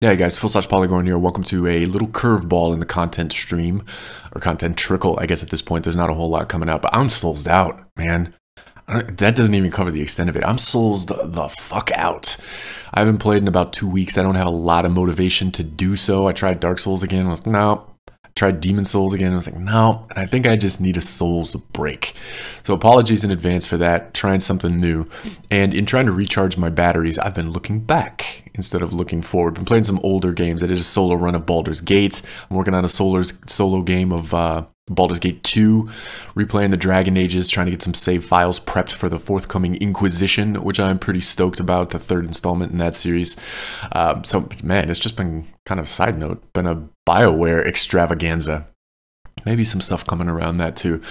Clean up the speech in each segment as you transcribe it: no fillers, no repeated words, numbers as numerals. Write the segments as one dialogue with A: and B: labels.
A: Yeah, hey guys, Polygon here. Welcome to a little curveball in the content stream, or content trickle. I guess at this point, there's not a whole lot coming out, but I'm soulsed out, man. That doesn't even cover the extent of it. I'm soulsed the fuck out. I haven't played in about 2 weeks. I don't have a lot of motivation to do so. I tried Dark Souls again. I was like, no. Tried Demon Souls again. I was like, no. And I think I just need a Souls break. So apologies in advance for that. Trying something new. And in trying to recharge my batteries, I've been looking back instead of looking forward. Been playing some older games. I did a solo run of Baldur's Gate. I'm working on a solo game of Baldur's Gate 2, replaying the Dragon Ages, trying to get some save files prepped for the forthcoming Inquisition, which I'm pretty stoked about, the third installment in that series. So, man, it's just been kind of a side note, been a BioWare extravaganza. Maybe some stuff coming around that too.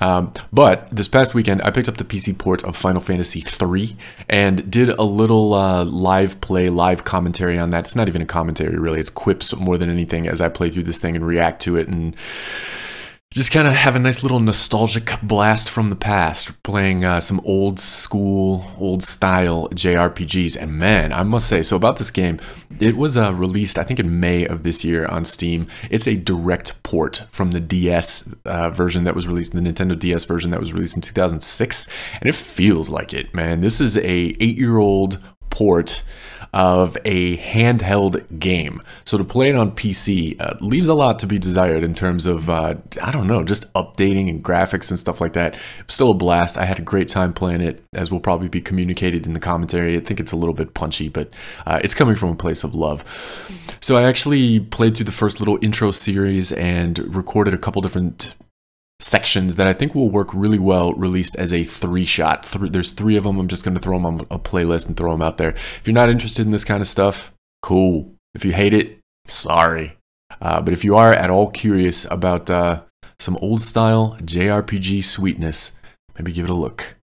A: But this past weekend, I picked up the PC port of Final Fantasy III and did a little live commentary on that. It's not even a commentary, really. It's quips more than anything as I play through this thing and react to it and just kind of have a nice little nostalgic blast from the past, playing some old school, old style JRPGs. And man, I must say, so about this game, it was released, I think in May of this year on Steam. It's a direct port from the DS version that was released, the Nintendo DS version that was released in 2006. And it feels like it, man. This is a 8-year-old port of a handheld game. So to play it on PC leaves a lot to be desired in terms of, I don't know, just updating and graphics and stuff like that. Still a blast. I had a great time playing it, as will probably be communicated in the commentary. I think it's a little bit punchy, but it's coming from a place of love. So I actually played through the first little intro series and recorded a couple different sections that I think will work really well released as a 3-shot. There's 3 of them. I'm just going to throw them on a playlist and throw them out there. If you're not interested in this kind of stuff, cool. If you hate it, sorry. But if you are at all curious about some old style JRPG sweetness, maybe give it a look.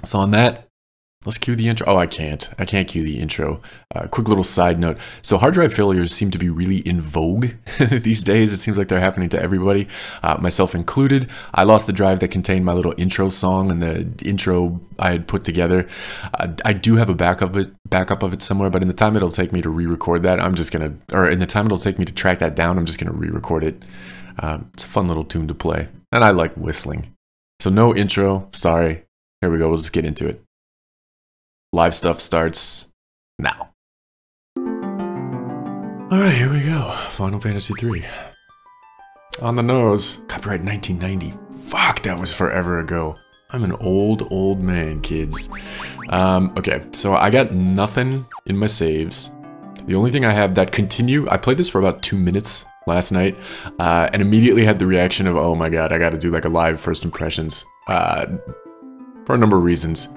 A: So on that, let's cue the intro. Oh, I can't cue the intro. Quick little side note. So hard drive failures seem to be really in vogue these days. It seems like they're happening to everybody, myself included. I lost the drive that contained my little intro song and the intro I had put together. I do have a backup of it somewhere, but in the time it'll take me to re-record that, in the time it'll take me to track that down, I'm just gonna re-record it. It's a fun little tune to play, and I like whistling. So no intro, sorry. Here we go, we'll just get into it. Live stuff starts now. Alright, here we go. Final Fantasy III. On the nose. Copyright 1990. Fuck, that was forever ago. I'm an old man, kids. Okay, so I got nothing in my saves. The only thing I have that continue, I played this for about 2 minutes last night, and immediately had the reaction of, oh my god, I gotta do like a live first impressions. For a number of reasons.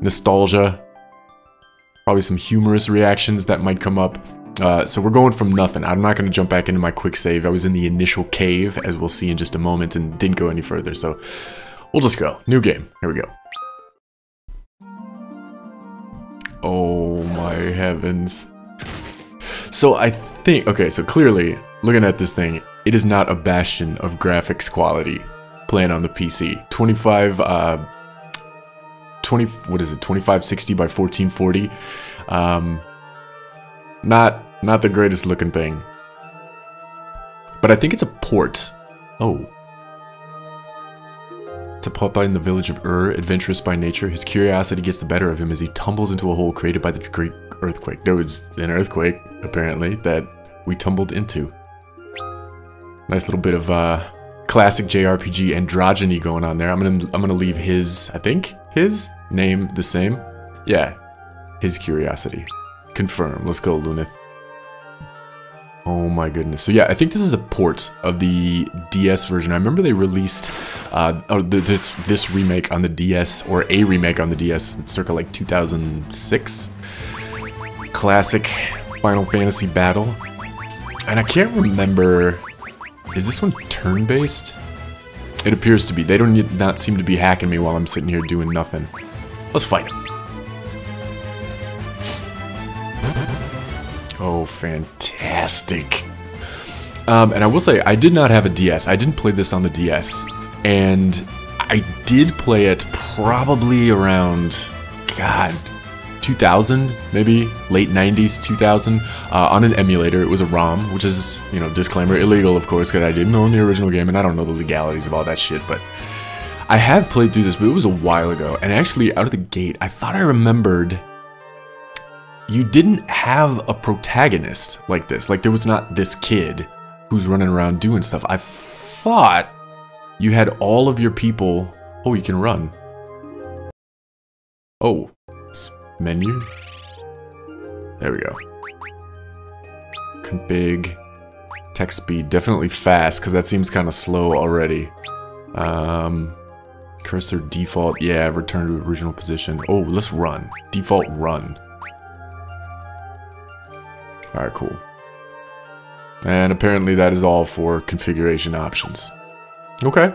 A: Nostalgia. Probably some humorous reactions that might come up. So we're going from nothing. I'm not going to jump back into my quick save. I was in the initial cave, as we'll see in just a moment, and didn't go any further. So we'll just go. New game. Here we go. Oh my heavens. So I think, okay, so clearly, looking at this thing, it is not a bastion of graphics quality playing on the PC. 2560 by 1440. Not the greatest looking thing. But I think it's a port. Oh. To Papa in the village of adventurous by nature, his curiosity gets the better of him as he tumbles into a hole created by the great earthquake. There was an earthquake, apparently, that we tumbled into. Nice little bit of classic JRPG androgyny going on there. I'm gonna leave his, I think, his name the same. Yeah, his curiosity. Confirm. Let's go, Lunith. Oh my goodness. So yeah, I think this is a port of the DS version. I remember they released this remake on the DS, or a remake on the DS, circa like 2006. Classic Final Fantasy battle. And I can't remember. Is this one turn-based? It appears to be. They don't not seem to be hacking me while I'm sitting here doing nothing. Let's fight him. Oh, fantastic. And I will say, I did not have a DS. I didn't play this on the DS. And I did play it probably around, God, 2000, maybe late 90s, 2000, on an emulator. It was a ROM, which is, you know, disclaimer, illegal, of course, because I didn't own the original game, and I don't know the legalities of all that shit, but I have played through this, but it was a while ago, and actually, out of the gate, I thought I remembered you didn't have a protagonist like this. Like, there was not this kid who's running around doing stuff. I thought you had all of your people... Oh, you can run. Oh, menu. There we go. Config. Text speed, definitely fast, because that seems kind of slow already. Cursor default, yeah, return to original position. Oh, let's run. Default run. Alright, cool. And apparently that is all for configuration options. Okay.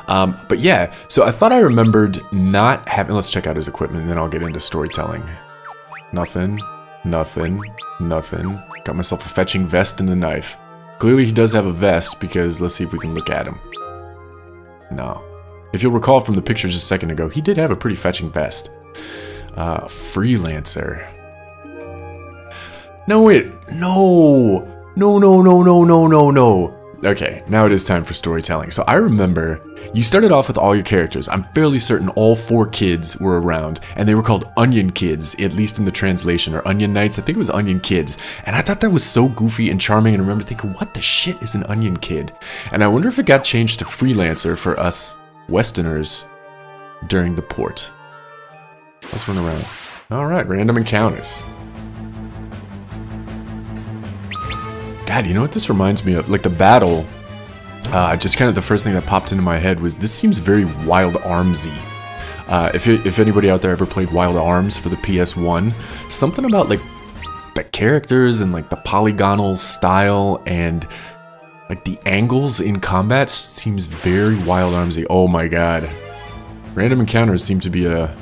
A: But yeah, so I thought I remembered not having... Let's check out his equipment, and then I'll get into storytelling. Nothing. Nothing. Nothing. Got myself a fetching vest and a knife. Clearly he does have a vest, because let's see if we can look at him. No. If you'll recall from the picture just a second ago, he did have a pretty fetching vest. Freelancer. No, wait. No! No, no, no, no, no, no, no. Okay, now it is time for storytelling. So I remember you started off with all your characters. I'm fairly certain all 4 kids were around, and they were called Onion Kids, at least in the translation, or Onion Knights. I think it was Onion Kids. And I thought that was so goofy and charming, and I remember thinking, what the shit is an Onion Kid? And I wonder if it got changed to Freelancer for us Westerners during the port. Let's run around. Alright, random encounters. God, you know what this reminds me of? Like the battle, just kind of the first thing that popped into my head was this seems very Wild Armsy. If anybody out there ever played Wild Arms for the PS1, something about like the characters and like the polygonal style and like the angles in combat seems very Wild Armsy. Oh my god. Random encounters seem to be a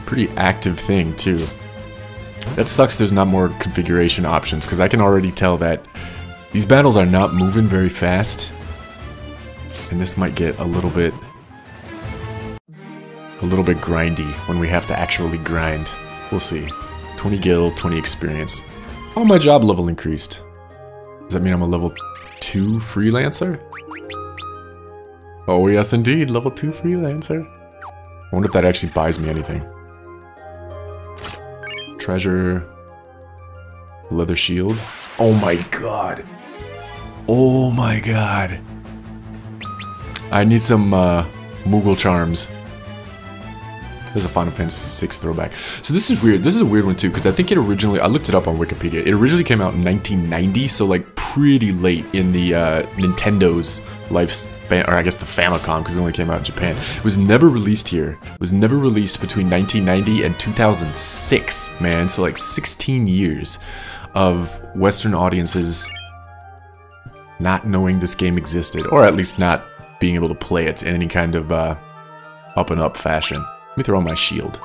A: pretty active thing too. That sucks there's not more configuration options, because I can already tell that these battles are not moving very fast. And this might get a little bit grindy when we have to actually grind. We'll see. 20 gil, 20 experience. Oh, my job level increased. Does that mean I'm a level 2 freelancer? Oh yes indeed, level 2 freelancer. I wonder if that actually buys me anything. Treasure. Leather shield. Oh my god. Oh my god. I need some Moogle charms. There's a Final Fantasy VI throwback. So this is weird. This is a weird one too, because I think it originally... I looked it up on Wikipedia. It originally came out in 1990, so like pretty late in the Nintendo's lifespan, or I guess the Famicom, because it only came out in Japan. It was never released here. It was never released between 1990 and 2006, man. So like 16 years of Western audiences not knowing this game existed, or at least not being able to play it in any kind of up-and-up fashion. Let me throw on my shield.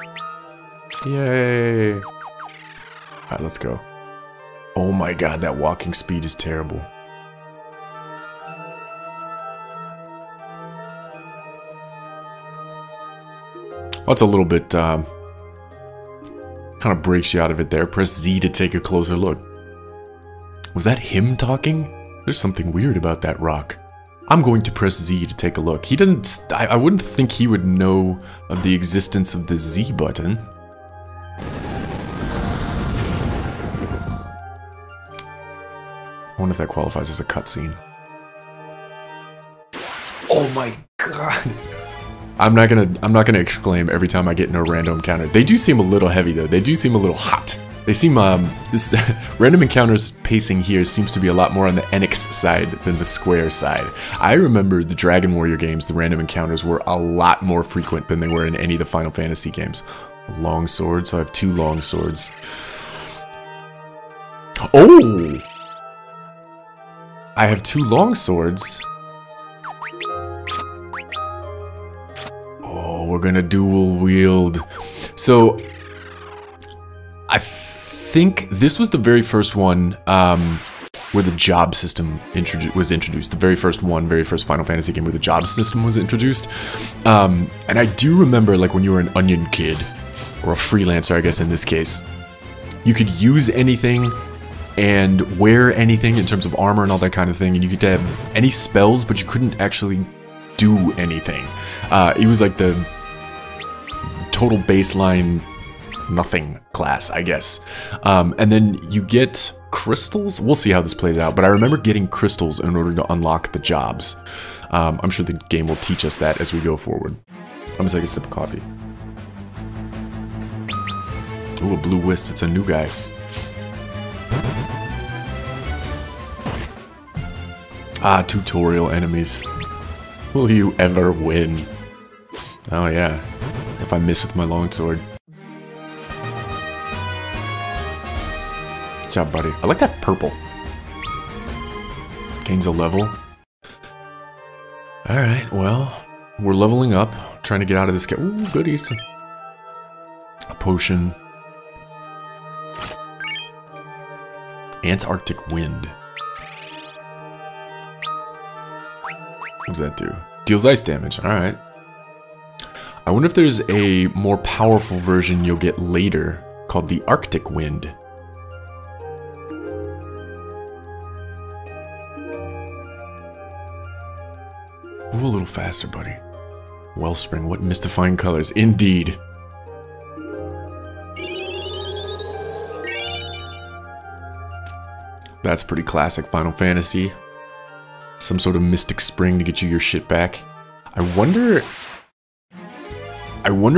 A: Yay! Alright, let's go. Oh my god, that walking speed is terrible. Oh, it's a little bit, kind of breaks you out of it there. Press Z to take a closer look. Was that him talking? There's something weird about that rock. I'm going to press Z to take a look. He doesn't... I wouldn't think he would know of the existence of the Z button. I wonder if that qualifies as a cutscene. Oh my god! I'm not gonna exclaim every time I get in a random encounter. They do seem a little heavy though. They do seem a little hot. They seem, this random encounters pacing here seems to be a lot more on the Enix side than the Square side. I remember the Dragon Warrior games, the random encounters were a lot more frequent than they were in any of the Final Fantasy games. A long sword, so I have 2 long swords. Oh! I have 2 long swords. Oh, we're gonna dual wield. So, I think this was the very first one where the job system was introduced. The very first Final Fantasy game where the job system was introduced. And I do remember, like, when you were an Onion Kid, or a freelancer, I guess in this case, you could use anything and wear anything in terms of armor and all that kind of thing, and you could have any spells, but you couldn't actually do anything. It was like the total baseline nothing class, I guess. And then you get crystals. We'll see how this plays out, but I remember getting crystals in order to unlock the jobs. I'm sure the game will teach us that as we go forward. I'm gonna take a sip of coffee. Ooh, a blue wisp. It's a new guy. Ah, tutorial enemies. Will you ever win? Oh yeah, if I miss with my longsword. Good job, buddy. I like that purple. Gains a level. Alright, well, we're leveling up. Trying to get out of this game. Ooh, goodies. A potion. Antarctic wind. What does that do? Deals ice damage. Alright. I wonder if there's a more powerful version you'll get later called the Arctic wind. Move a little faster, buddy. Wellspring, what mystifying colors. Indeed. That's pretty classic Final Fantasy. Some sort of mystic spring to get you your shit back. I wonder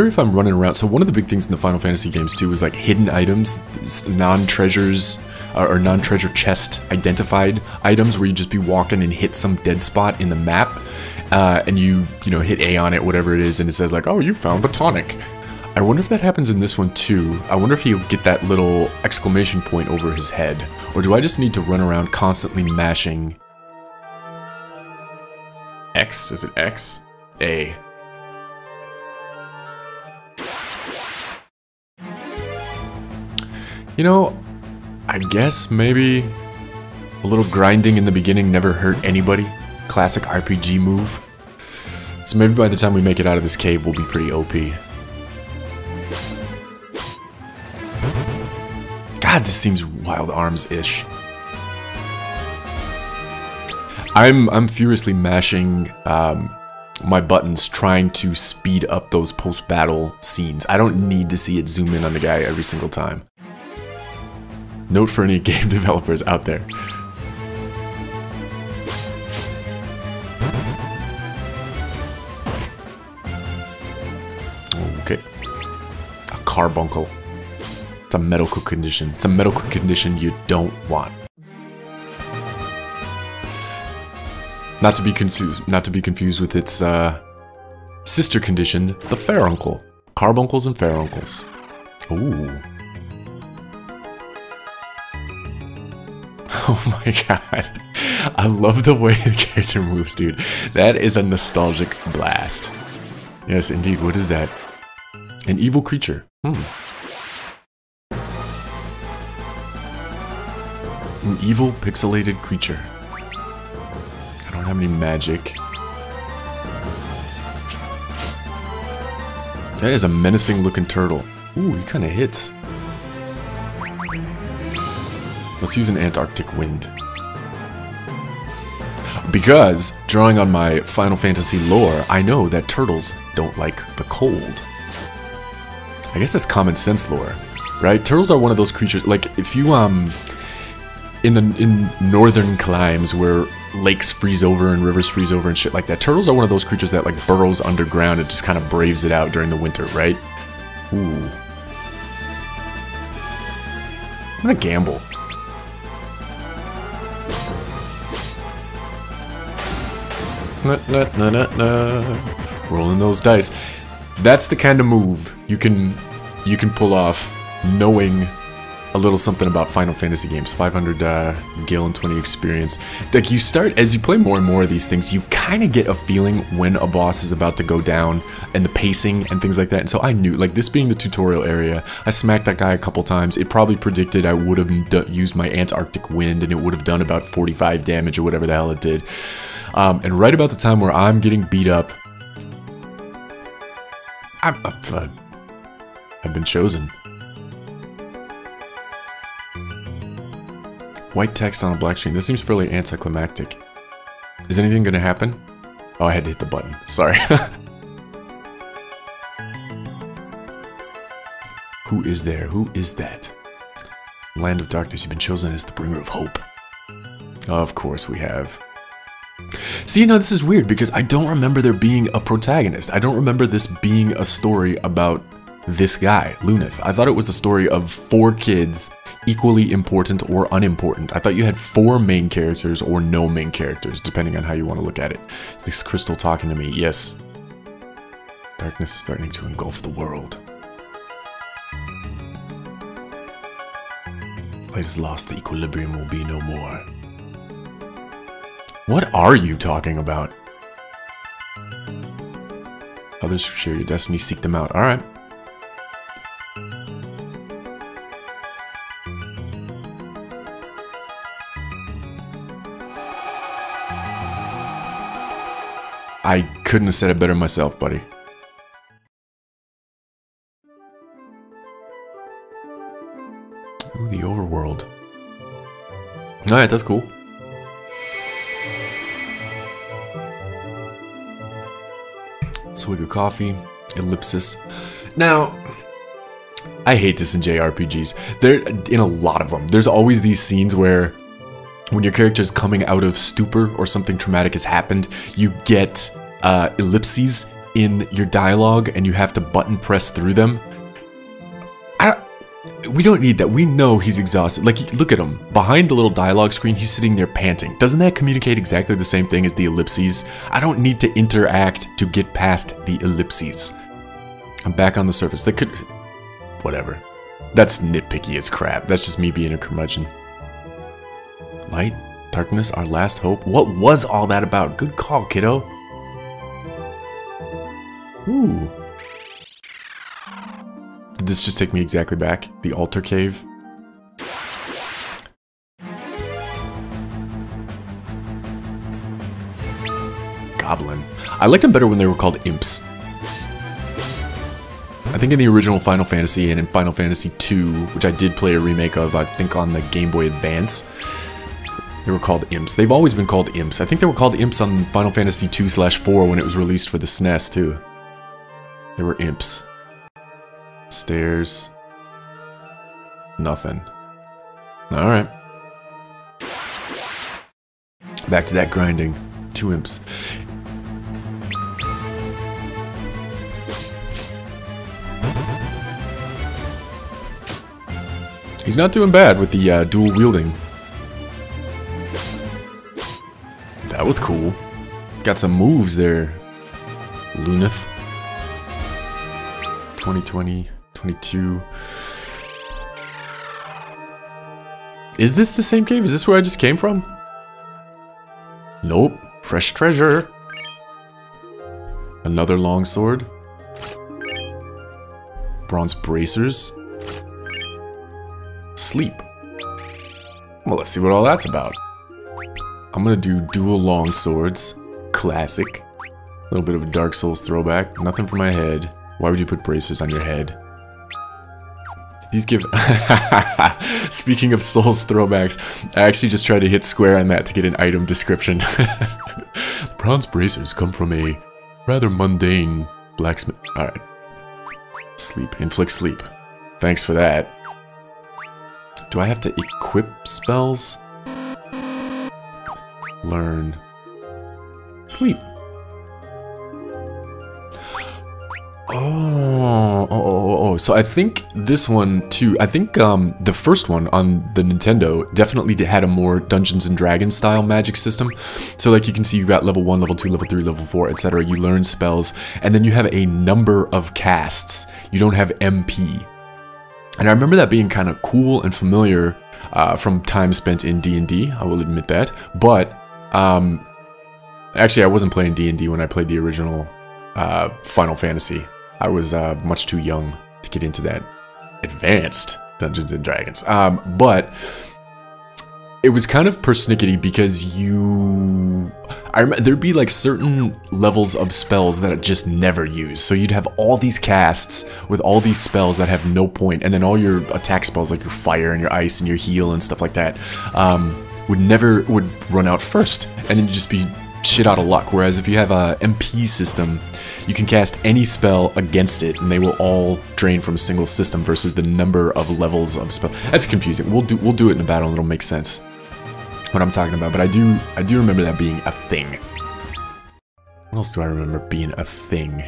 A: if I'm running around. So one of the big things in the Final Fantasy games too is like hidden items, non-treasures or non-treasure chest identified items where you just be walking and hit some dead spot in the map, and you know hit A on it, whatever it is, and it says like, oh, you found a tonic. I wonder if that happens in this one too. I wonder if he'll get that little exclamation point over his head, or do I just need to run around constantly mashing X? Is it X? A. You know, I guess maybe a little grinding in the beginning never hurt anybody. Classic RPG move. So maybe by the time we make it out of this cave, we'll be pretty OP. God, this seems Wild Arms-ish. I'm furiously mashing my buttons trying to speed up those post-battle scenes. I don't need to see it zoom in on the guy every single time. Note for any game developers out there. Okay. A carbuncle. It's a medical condition. It's a medical condition you don't want. Not to be confused with its sister condition, the fairuncle. Carbuncles and fairuncles. Ooh. Oh my god. I love the way the character moves, dude. That is a nostalgic blast. Yes, indeed. What is that? An evil creature. An evil pixelated creature. I don't have any magic. That is a menacing looking turtle. Ooh, he kind of hits. Let's use an Antarctic wind. Because, drawing on my Final Fantasy lore, I know that turtles don't like the cold. I guess that's common sense lore, right? Turtles are one of those creatures, like, if you, in northern climes where lakes freeze over and rivers freeze over and shit like that, turtles are one of those creatures that, like, burrows underground and just kind of braves it out during the winter, right? Ooh. I'm gonna gamble. Rolling those dice. That's the kind of move you can pull off knowing a little something about Final Fantasy games. 500 gil and 20 experience. Like, you start, as you play more and more of these things, you kind of get a feeling when a boss is about to go down and the pacing and things like that. And so I knew, like, this being the tutorial area, I smacked that guy a couple times. It probably predicted I would have used my Antarctic wind and it would have done about 45 damage or whatever the hell it did. And right about the time where I'm getting beat up, I've been chosen. White text on a black screen. This seems fairly anticlimactic. Is anything gonna happen? Oh, I had to hit the button. Sorry. Who is there? Who is that? Land of darkness, you've been chosen as the bringer of hope. Of course we have. See, this is weird because I don't remember there being a protagonist. I don't remember this being a story about this guy, Lunith. I thought it was a story of 4 kids, equally important or unimportant. I thought you had 4 main characters or no main characters, depending on how you want to look at it. Is this crystal talking to me? Yes. Darkness is starting to engulf the world. Light is lost, the equilibrium will be no more. What are you talking about? Others who share your destiny, seek them out. Alright. I couldn't have said it better myself, buddy. Ooh, the overworld. Alright, that's cool. Swig of coffee, ellipsis. Now, I hate this in JRPGs. There, in a lot of them, there's always these scenes where when your character is coming out of stupor or something traumatic has happened, you get ellipses in your dialogue and you have to button press through them. We don't need that. We know he's exhausted. Like, look at him. Behind the little dialogue screen, he's sitting there panting. Doesn't that communicate exactly the same thing as the ellipses? I don't need to interact to get past the ellipses. I'm back on the surface. That could... Whatever. That's nitpicky as crap. That's just me being a curmudgeon. Light, darkness, our last hope. What was all that about? Good call, kiddo. Ooh. Did this just take me exactly back? The altar cave? Goblin. I liked them better when they were called imps. I think in the original Final Fantasy and in Final Fantasy II, which I did play a remake of, I think on the Game Boy Advance, they were called imps. They've always been called imps. I think they were called imps on Final Fantasy 2/4 when it was released for the SNES too. They were imps. Stairs. Nothing. Alright. Back to that grinding. 2 imps. He's not doing bad with the dual wielding. That was cool. Got some moves there, Lunith. 2020, 22. Is this the same cave? Is this where I just came from? Nope. Fresh treasure. Another longsword. Bronze bracers. Sleep. Well, let's see what all that's about. I'm gonna do dual long swords. Classic. A little bit of a Dark Souls throwback. Nothing for my head. Why would you put bracers on your head? These give... Speaking of Souls throwbacks, I actually just tried to hit square on that to get an item description. Bronze bracers come from a rather mundane blacksmith... Alright. Sleep. Inflict sleep. Thanks for that. Do I have to equip spells? Learn. Sleep. Oh, so I think this one too, I think the first one on the Nintendo definitely had a more Dungeons and Dragons style magic system. So like you can see you got level 1, level 2, level 3, level 4, etc. You learn spells, and then you have a number of casts. You don't have MP. And I remember that being kind of cool and familiar from time spent in D&D, I will admit that. But, actually I wasn't playing D&D when I played the original Final Fantasy. I was much too young to get into that advanced Dungeons and Dragons. But it was kind of persnickety because I remember there'd be like certain levels of spells that I just never use. So you'd have all these casts with all these spells that have no point, and then all your attack spells like your fire and your ice and your heal and stuff like that would run out first, and then you'd just be shit out of luck. Whereas if you have a MP system, you can cast any spell against it and they will all drain from a single system versus the number of levels of spell. That's confusing. We'll do it in a battle and it'll make sense what I'm talking about, but I do remember that being a thing. What else do I remember being a thing?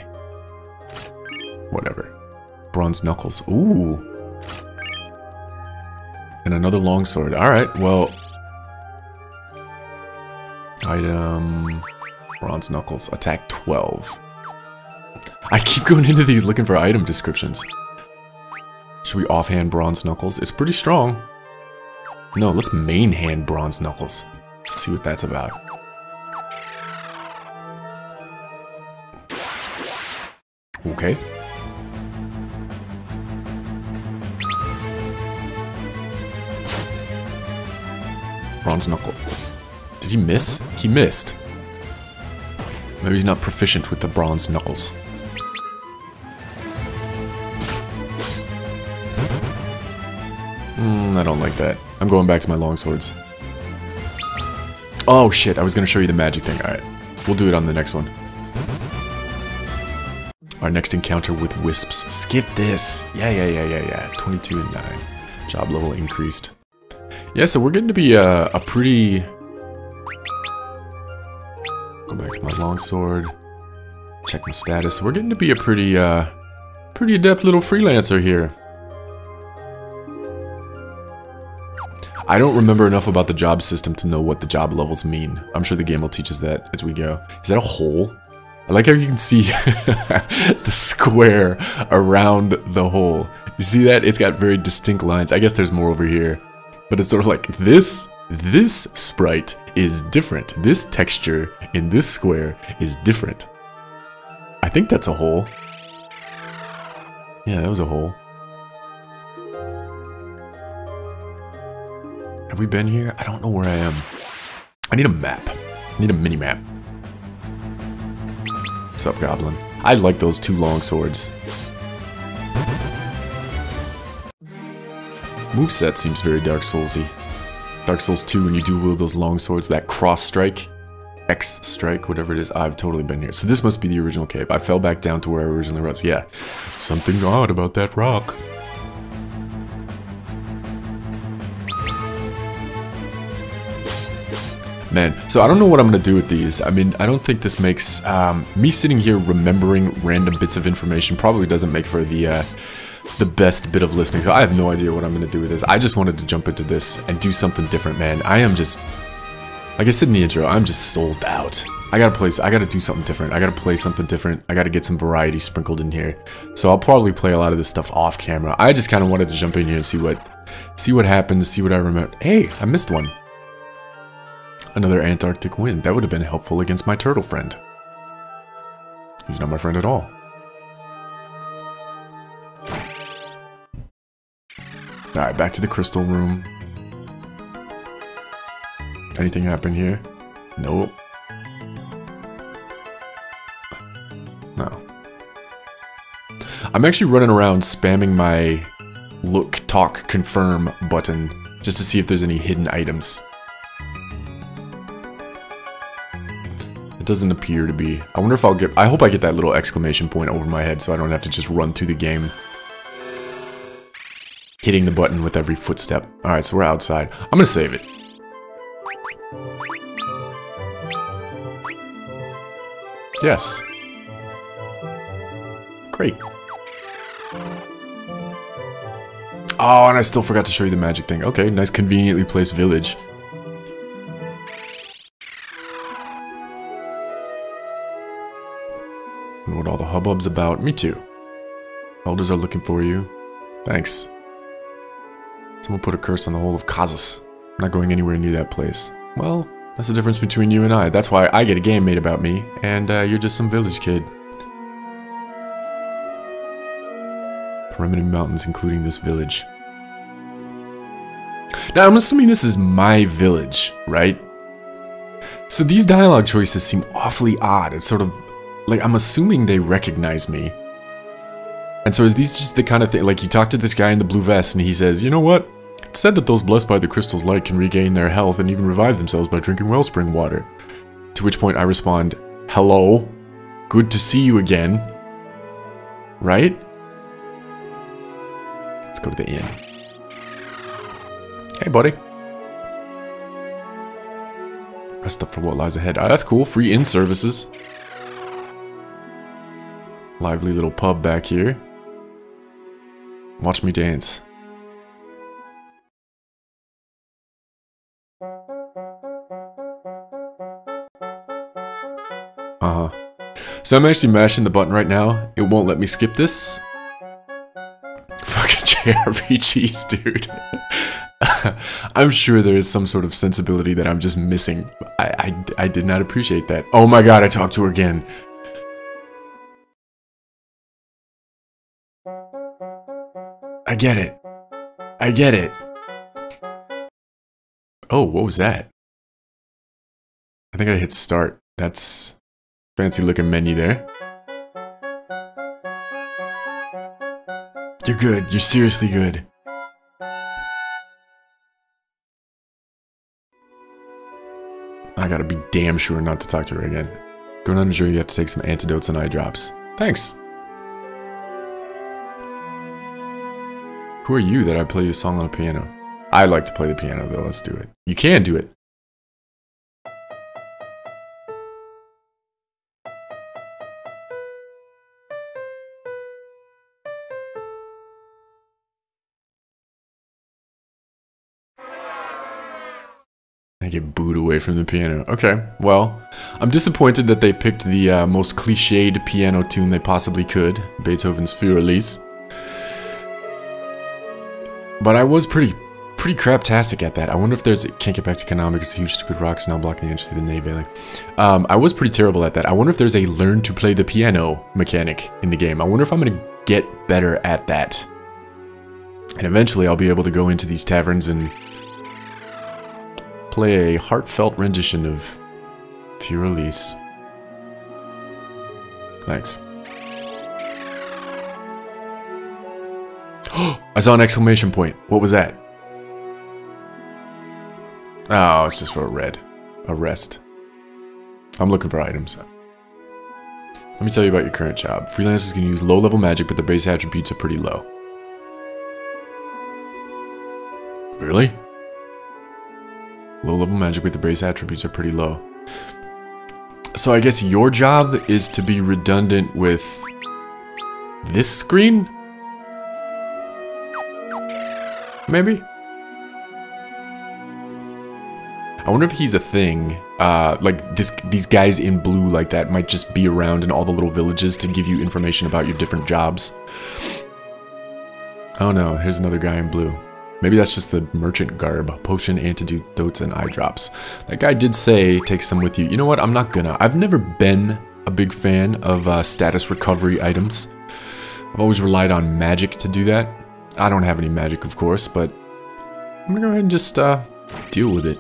A: Whatever. Bronze knuckles. Ooh. And another longsword. Alright, well. Item. Bronze knuckles. Attack 12. I keep going into these looking for item descriptions. Should we offhand bronze knuckles? It's pretty strong. No, let's main hand bronze knuckles. Let's see what that's about. Okay. Bronze knuckle. Did he miss? He missed. Maybe he's not proficient with the bronze knuckles. I don't like that. I'm going back to my longswords. Oh shit, I was going to show you the magic thing. Alright, we'll do it on the next one. Our next encounter with wisps. Skip this. Yeah. 22 and 9. Job level increased. Yeah, so we're getting to be a pretty... Go back to my longsword. Check my status. We're getting to be a pretty adept little freelancer here. I don't remember enough about the job system to know what the job levels mean. I'm sure the game will teach us that as we go. Is that a hole? I like how you can see the square around the hole. You see that? It's got very distinct lines. I guess there's more over here. But it's sort of like this sprite is different. This texture in this square is different. I think that's a hole. Yeah, that was a hole. Have we been here? I don't know where I am. I need a map. I need a mini-map. What's up, Goblin? I like those two long swords. Moveset seems very Dark Soulsy. Dark Souls 2, when you do wield those long swords, that cross strike, X strike, whatever it is, I've totally been here. So this must be the original cave. I fell back down to where I originally was. Yeah, something odd about that rock. Man, so I don't know what I'm going to do with these. I mean, I don't think this makes... me sitting here remembering random bits of information probably doesn't make for the best bit of listening. So I have no idea what I'm going to do with this. I just wanted to jump into this and do something different, man. I am just... Like I said in the intro, I'm just soulsed out. I gotta do something different. I gotta play something different. I gotta get some variety sprinkled in here. So I'll probably play a lot of this stuff off camera. I just kind of wanted to jump in here and see what happens, see what I remember. Hey, I missed one. Another Antarctic wind. That would have been helpful against my turtle friend. Who's not my friend at all. Alright, back to the crystal room. Anything happen here? Nope. No. I'm actually running around spamming my look, talk, confirm button just to see if there's any hidden items. It doesn't appear to be. I wonder if I'll get... I hope I get that little exclamation point over my head so I don't have to just run through the game hitting the button with every footstep. Alright, so we're outside. I'm gonna save it. Yes. Great. Oh, and I still forgot to show you the magic thing. Okay, nice conveniently placed village. And what all the hubbub's about. Me too. Elders are looking for you. Thanks. Someone put a curse on the whole of Kazas. I'm not going anywhere near that place. Well, that's the difference between you and I. That's why I get a game made about me, and you're just some village kid. Perimeter mountains, including this village. Now, I'm assuming this is my village, right? So these dialogue choices seem awfully odd. It's sort of like I'm assuming they recognize me. And so is these just the kind of thing, like you talk to this guy in the blue vest and he says, you know what? It's said that those blessed by the crystal's light can regain their health and even revive themselves by drinking wellspring water. To which point I respond, hello? Good to see you again. Right? Let's go to the inn. Hey, buddy. Rest up for what lies ahead. Ah, that's cool. Free inn services. Lively little pub back here. Watch me dance. So I'm actually mashing the button right now. It won't let me skip this. Fucking JRPGs, dude. I'm sure there is some sort of sensibility that I'm just missing. I did not appreciate that. Oh my god, I talked to her again. I get it. I get it. Oh, what was that? I think I hit start. That's fancy looking menu there. You're good. You're seriously good. I gotta be damn sure not to talk to her again. Going on a journey, you have to take some antidotes and eye drops. Thanks. Who are you that I play you a song on a piano? I like to play the piano though, let's do it. You can do it. I get booed away from the piano. Okay, well, I'm disappointed that they picked the most cliched piano tune they possibly could, Beethoven's Für Elise. But I was pretty craptastic at that. I wonder if there's... Can't get back to Konami because huge stupid rocks now blocking the entrance to the nave veiling. I was pretty terrible at that. I wonder if there's a learn to play the piano mechanic in the game. I wonder if I'm going to get better at that. And eventually I'll be able to go into these taverns and play a heartfelt rendition of Für Elise. Thanks. I saw an exclamation point. What was that? Oh, it's just for a rest. I'm looking for items. Let me tell you about your current job. Freelancers can use low-level magic, but their base attributes are pretty low. Really? Low-level magic, but the base attributes are pretty low. So I guess your job is to be redundant with this screen? Maybe? I wonder if he's a thing. Like these guys in blue like that might just be around in all the little villages to give you information about your different jobs. Oh no, here's another guy in blue. Maybe that's just the merchant garb. Potion, antidotes, and eye drops. That guy did say take some with you. You know what? I'm not gonna. I've never been a big fan of status recovery items. I've always relied on magic to do that. I don't have any magic, of course, but I'm gonna go ahead and just deal with it.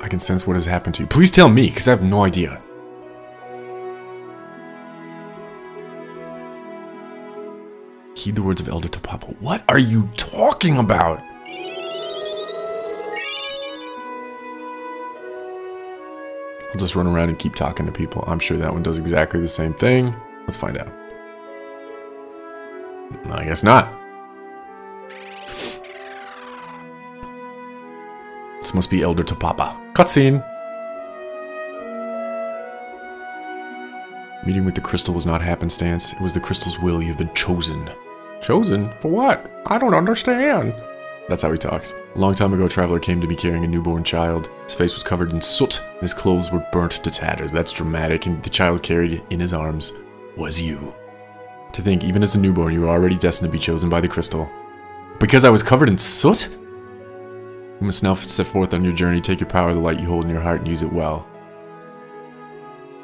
A: I can sense what has happened to you. Please tell me, because I have no idea. Heed the words of Elder Topapa. What are you talking about? I'll just run around and keep talking to people. I'm sure that one does exactly the same thing. Let's find out. I guess not. This must be Elder Topapa. Cutscene! Meeting with the crystal was not happenstance. It was the crystal's will. You have been chosen. Chosen? For what? I don't understand. That's how he talks. A long time ago, a traveler came to me carrying a newborn child. His face was covered in soot, and his clothes were burnt to tatters. That's dramatic, and the child carried in his arms was you. To think, even as a newborn, you were already destined to be chosen by the crystal. Because I was covered in soot? You must now set forth on your journey, take your power, the light you hold in your heart, and use it well.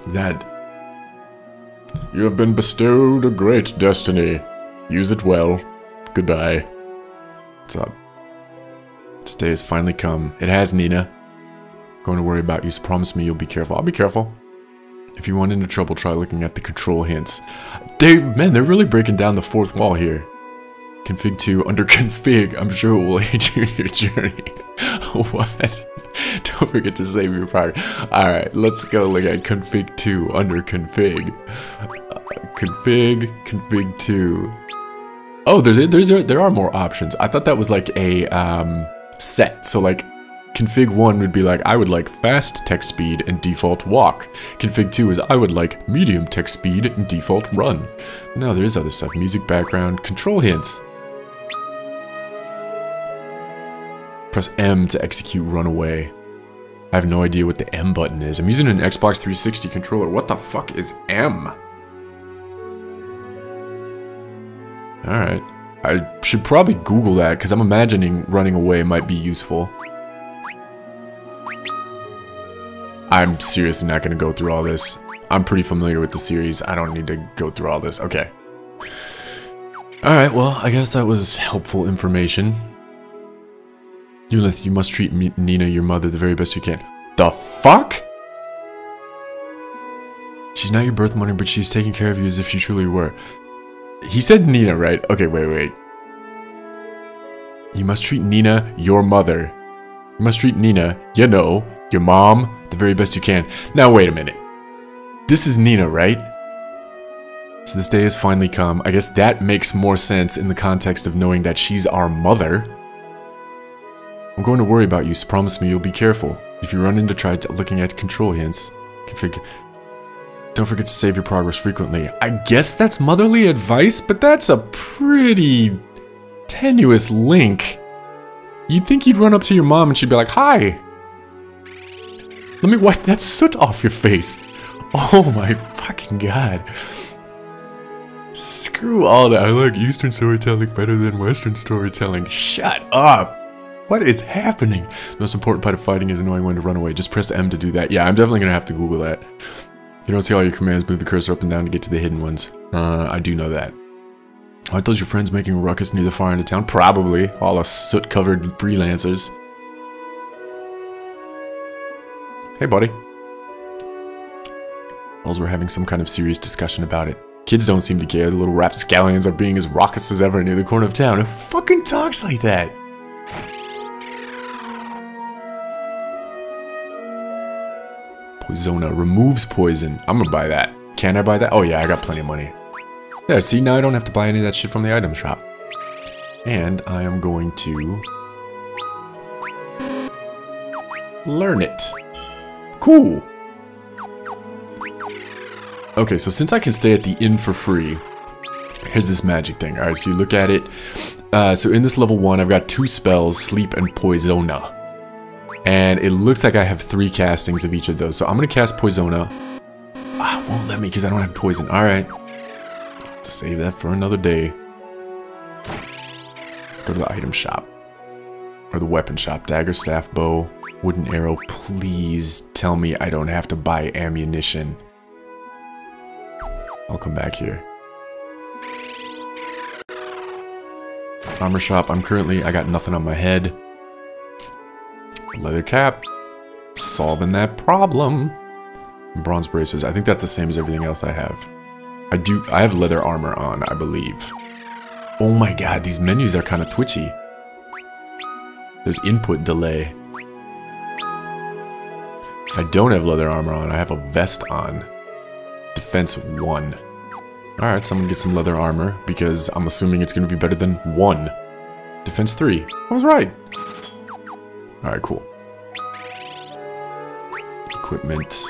A: That... You have been bestowed a great destiny. Use it well. Goodbye. What's up? This day has finally come. It has, Nina. Going to worry about you, so promise me you'll be careful. I'll be careful. If you run into trouble, try looking at the control hints. Man, they're really breaking down the fourth wall here. Config 2 under config. I'm sure it will aid you in your journey. What? Don't forget to save your progress. Alright, let's go look at config 2 under config. Config 2. Oh, there are more options. I thought that was like a set. So like config 1 would be like, I would like fast text speed and default walk. Config 2 is I would like medium text speed and default run. No, there is other stuff. Music background, control hints. Press M to execute runaway. I have no idea what the M button is. I'm using an Xbox 360 controller. What the fuck is M? Alright. I should probably Google that because I'm imagining running away might be useful. I'm seriously not going to go through all this. I'm pretty familiar with the series. I don't need to go through all this. Okay. Alright, well, I guess that was helpful information. Eulith, you must treat Nina, your mother, the very best you can. The fuck? She's not your birth mother, but she's taking care of you as if she truly were. He said Nina, right? Okay, wait. You must treat Nina, your mother. You must treat Nina, you know, your mom, the very best you can. Now, wait a minute. This is Nina, right? So this day has finally come. I guess that makes more sense in the context of knowing that she's our mother. I'm going to worry about you, so promise me you'll be careful. If you run into looking at control hints, don't forget to save your progress frequently. I guess that's motherly advice, but that's a pretty tenuous link. You'd think you'd run up to your mom and she'd be like, hi. Let me wipe that soot off your face. Oh my fucking god. Screw all that. I like Eastern storytelling better than Western storytelling. Shut up. What is happening? The most important part of fighting is knowing when to run away. Just press M to do that. Yeah, I'm definitely going to have to Google that. You don't see all your commands, move the cursor up and down to get to the hidden ones. I do know that. Aren't those your friends making a ruckus near the far end of town? Probably. All us soot-covered freelancers. Hey, buddy. Wells, we're having some kind of serious discussion about it. Kids don't seem to care. The little rapscallions are being as raucous as ever near the corner of town. Who fucking talks like that? Poisona removes poison. I'm gonna buy that. Can I buy that? Oh yeah, I got plenty of money. Yeah, see, now I don't have to buy any of that shit from the item shop. And I am going to learn it. Cool. Okay, so since I can stay at the inn for free, here's this magic thing. Alright, so you look at it. So in this level 1, I've got 2 spells, Sleep and Poisona. And it looks like I have 3 castings of each of those. So I'm going to cast Poisona. Ah, it won't let me because I don't have poison. Alright. Let's save that for another day. Let's go to the item shop. Or the weapon shop. Dagger, staff, bow, wooden arrow. Please tell me I don't have to buy ammunition. I'll come back here. Armor shop. I got nothing on my head. Leather cap. Solving that problem. Bronze bracers. I think that's the same as everything else I have. I have leather armor on, I believe. Oh my god, these menus are kind of twitchy. There's input delay. I don't have leather armor on. I have a vest on. Defense 1. Alright, so I'm gonna get some leather armor because I'm assuming it's gonna be better than 1. Defense 3. I was right. Alright, cool. Equipment.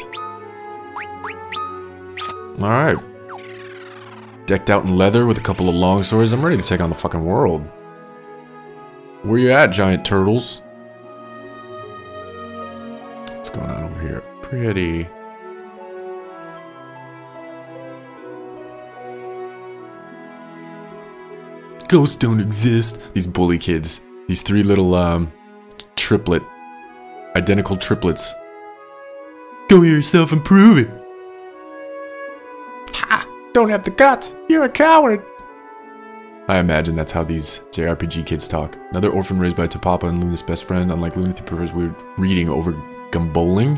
A: Alright. Decked out in leather with a couple of long swords. I'm ready to take on the fucking world. Where you at, giant turtles? What's going on over here? Pretty. Ghosts don't exist. These bully kids. These 3 little, identical triplets. Go yourself and prove it. Ha! Don't have the guts. You're a coward. I imagine that's how these JRPG kids talk. Another orphan raised by Tapapa and Luna's best friend. Unlike Luna, he prefers weird reading over gumboling.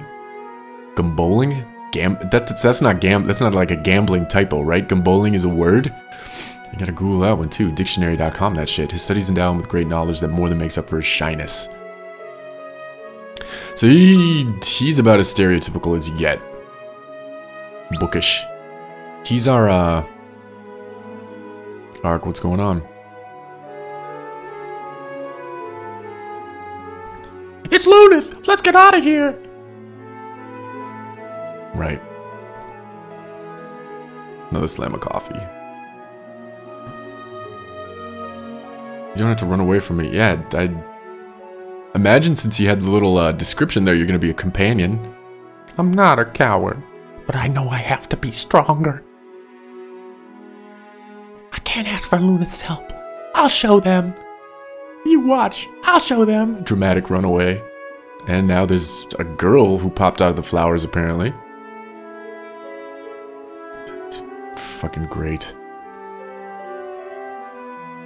A: Gumboling? That's not That's not like a gambling typo, right? Gumboling is a word. I gotta Google that one too. Dictionary.com. That shit. His studies endowed him with great knowledge that more than makes up for his shyness. So he's about as stereotypical as you get. Bookish. He's our Ark, what's going on? It's Lunith! Let's get out of here! Right. Another slam of coffee. You don't have to run away from me. Yeah, I imagine since you had the little description there, you're gonna be a companion. I'm not a coward, but I know I have to be stronger. I can't ask for Lunith's help. I'll show them. You watch. I'll show them. Dramatic runaway. And now there's a girl who popped out of the flowers, apparently. It's fucking great.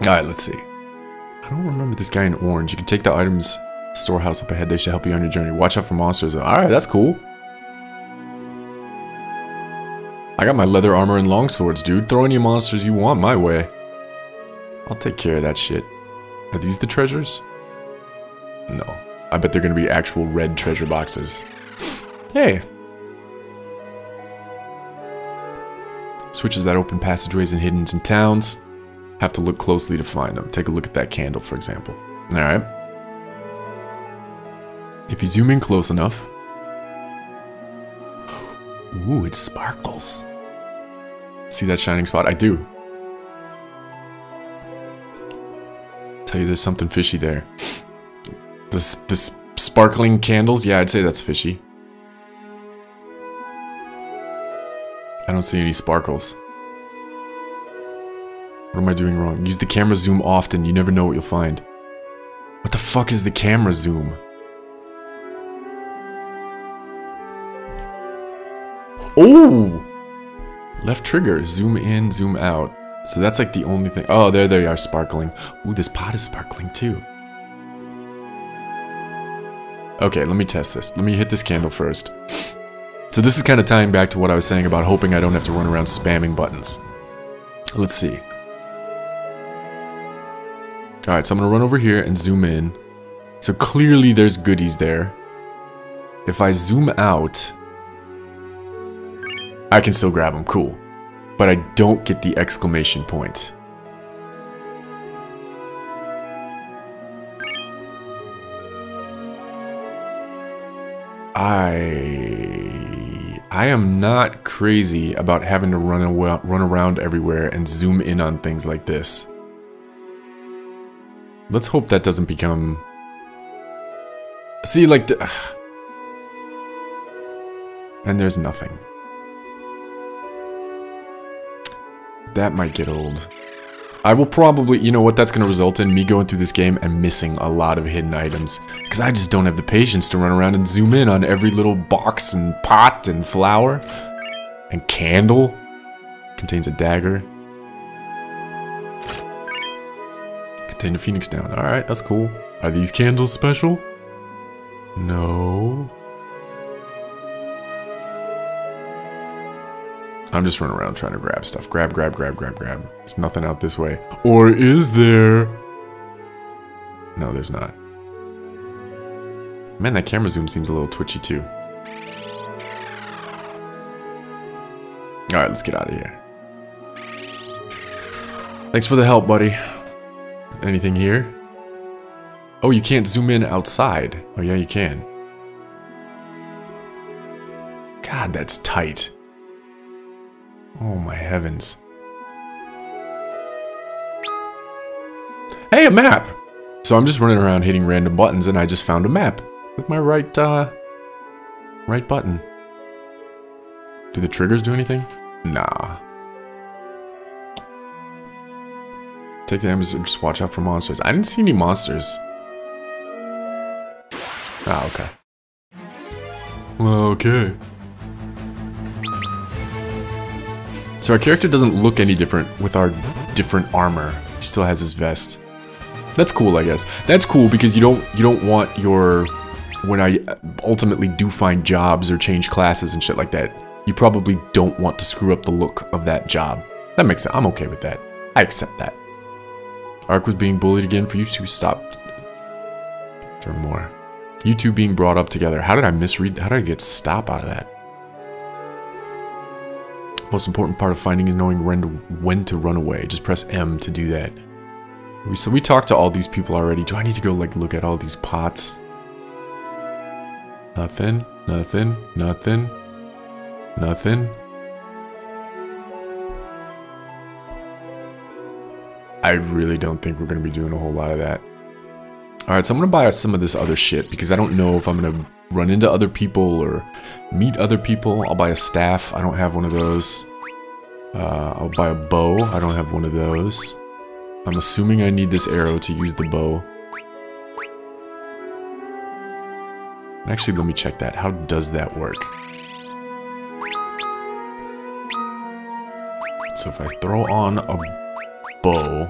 A: Alright, let's see. I don't remember this guy in orange. You can take the items storehouse up ahead. They should help you on your journey. Watch out for monsters. Alright, that's cool. I got my leather armor and longswords, dude. Throw any monsters you want my way. I'll take care of that shit. Are these the treasures? No. I bet they're gonna be actual red treasure boxes. Hey. Switches that open passageways and hiddens in towns. Have to look closely to find them. Take a look at that candle, for example. Alright. If you zoom in close enough. Ooh, it sparkles. See that shining spot? I do. Tell you there's something fishy there. This sparkling candles? Yeah, I'd say that's fishy. I don't see any sparkles. What am I doing wrong? Use the camera zoom often. You never know what you'll find. What the fuck is the camera zoom? Oh! Left trigger. Zoom in, zoom out. So that's like the only thing. Oh, there they are, sparkling. Ooh, this pot is sparkling too. Okay, let me test this. Let me hit this candle first. So this is kind of tying back to what I was saying about hoping I don't have to run around spamming buttons. Let's see. Alright, so I'm going to run over here and zoom in. So clearly there's goodies there. If I zoom out, I can still grab them, cool. But I don't get the exclamation point. I am not crazy about having to run around everywhere and zoom in on things like this. Let's hope that doesn't become... See, like the... And there's nothing. That might get old. I will probably, you know what, that's going to result in me going through this game and missing a lot of hidden items. Because I just don't have the patience to run around and zoom in on every little box and pot and flower. And candle. Contains a dagger. Contain a phoenix down. Alright, that's cool. Are these candles special? No. I'm just running around trying to grab stuff. Grab. There's nothing out this way. Or is there? No, there's not. Man, that camera zoom seems a little twitchy too. Alright, let's get out of here. Thanks for the help, buddy. Anything here? Oh, you can't zoom in outside. Oh yeah, you can. God, that's tight. Oh my heavens. Hey, a map! So I'm just running around hitting random buttons and I just found a map. With my right button. Do the triggers do anything? Nah. Take the items and just watch out for monsters. I didn't see any monsters. Ah, okay. Okay. So our character doesn't look any different with our different armor, He still has his vest. That's cool, I guess. That's cool because you don't want your... When I ultimately do find jobs or change classes and shit like that, you probably don't want to screw up the look of that job. That makes sense. I'm okay with that. I accept that. Ark was being bullied again for you two stopped. Or more. You two being brought up together. How did I misread? How did I get stop out of that? Most important part of finding is knowing when to run away. Just press M to do that. So we talked to all these people already. Do I need to go like look at all these pots? Nothing. Nothing. Nothing. Nothing. I really don't think we're going to be doing a whole lot of that. Alright, so I'm going to buy some of this other shit because I don't know if I'm going to run into other people or meet other people. I'll buy a staff. I don't have one of those. I'll buy a bow. I don't have one of those. I'm assuming I need this arrow to use the bow. Actually, let me check that. How does that work? So if I throw on a bow...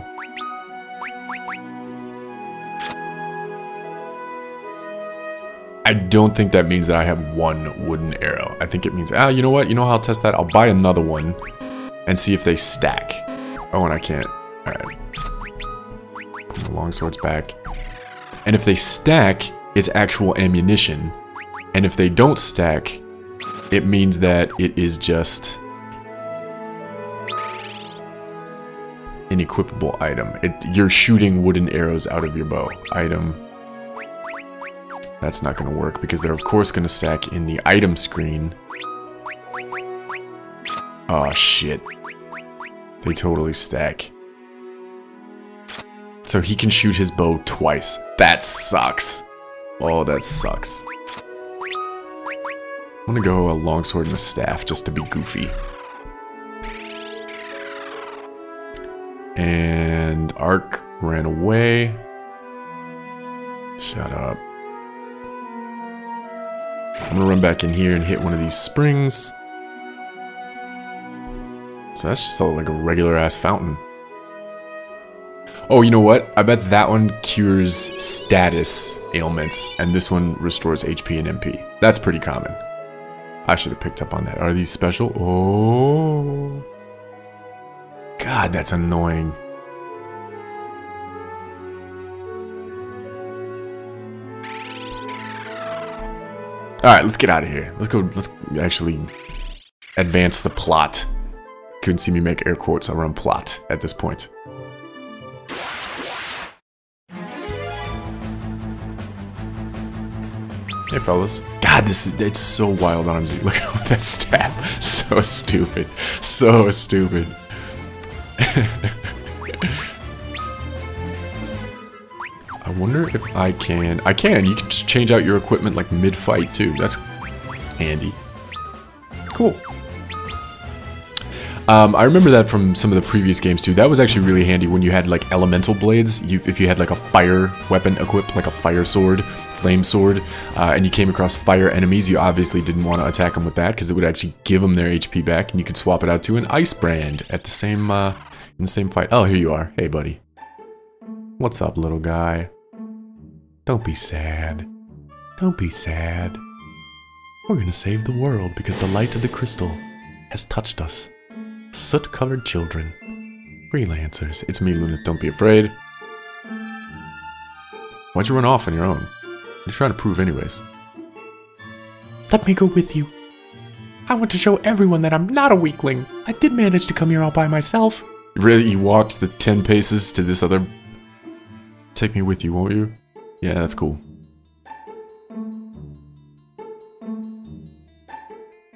A: I don't think that means that I have one wooden arrow. I think it means, you know what? You know how I'll test that? I'll buy another one and see if they stack. Oh, and I can't. Alright. Put the longswords back. And if they stack, it's actual ammunition. And if they don't stack, it means that it is just an equipable item. You're shooting wooden arrows out of your bow. Item. That's not going to work because they're of course going to stack in the item screen. Oh shit. They totally stack. So he can shoot his bow twice. That sucks. Oh, that sucks. I'm going to go a longsword and a staff just to be goofy. And Ark ran away. Shut up. I'm gonna run back in here and hit one of these springs. So that's just like a regular ass fountain. Oh, you know what? I bet that one cures status ailments and this one restores HP and MP. That's pretty common. I should have picked up on that. Are these special? Oh. God, that's annoying. Alright, let's get out of here. Let's go, let's actually advance the plot. Couldn't see me make air quotes around plot at this point. Hey fellas. God, it's so wild armsy. Look at that staff. So stupid. So stupid. I wonder if I can... you can just change out your equipment like mid-fight too. That's handy. Cool. I remember that from some of the previous games too. That was actually really handy when you had like elemental blades. If you had like a fire weapon equipped, like a fire sword, flame sword, and you came across fire enemies, you obviously didn't want to attack them with that because it would actually give them their HP back, and you could swap it out to an ice brand at the same in the same fight. Oh, here you are. Hey, buddy. What's up, little guy? Don't be sad. Don't be sad. We're gonna save the world because the light of the crystal has touched us. Soot-covered children. Freelancers. It's me, Luna. Don't be afraid. Why'd you run off on your own? What are you trying to prove anyways? Let me go with you. I want to show everyone that I'm not a weakling. I did manage to come here all by myself. Really? You walked the 10 paces to this other... Take me with you, won't you? Yeah, that's cool.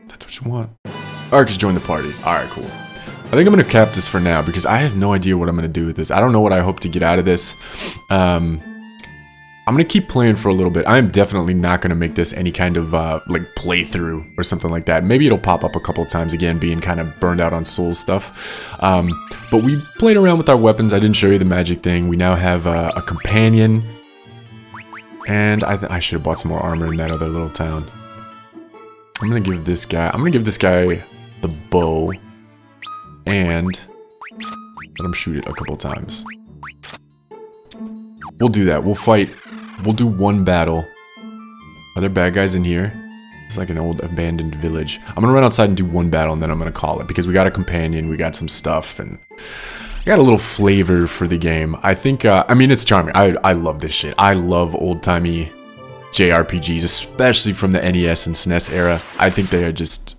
A: That's what you want. Ark has joined the party. Alright, cool. I think I'm going to cap this for now because I have no idea what I'm going to do with this. I don't know what I hope to get out of this. I'm going to keep playing for a little bit. I am definitely not going to make this any kind of like playthrough or something like that. Maybe it'll pop up a couple of times again, being kind of burned out on Souls stuff. But we played around with our weapons. I didn't show you the magic thing. We now have a companion. And I should have bought some more armor in that other little town. I'm going to give this guy the bow. And let him shoot it a couple times. We'll do that. We'll fight. We'll do one battle. Are there bad guys in here? It's like an old abandoned village. I'm gonna run outside and do one battle, and then I'm gonna call it, because we got a companion, we got some stuff, and I got a little flavor for the game. I think, I mean, it's charming. I love this shit. I love old-timey JRPGs, especially from the NES and SNES era. I think they are just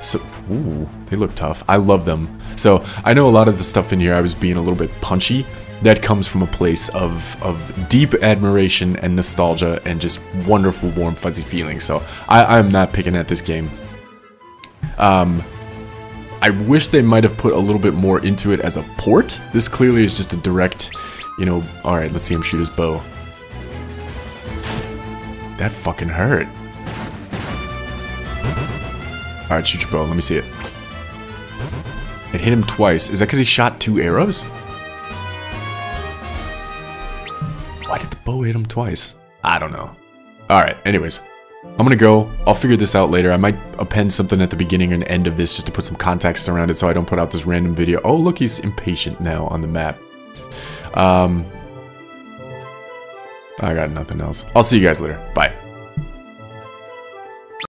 A: so, ooh, they look tough. I love them. So I know a lot of the stuff in here I was being a little bit punchy. That comes from a place of deep admiration and nostalgia and just wonderful, warm, fuzzy feelings. So I'm not picking at this game. I wish they might have put a little bit more into it as a port. This clearly is just a direct, you know, alright, let's see him shoot his bow. That fucking hurt. Alright, shoot your bow, let me see it. It hit him twice. Is that because he shot 2 arrows? Why did the bow hit him twice? I don't know. Alright, anyways. I'm gonna go. I'll figure this out later. I might append something at the beginning and end of this just to put some context around it so I don't put out this random video. Oh, look, he's impatient now on the map. I got nothing else. I'll see you guys later. Bye.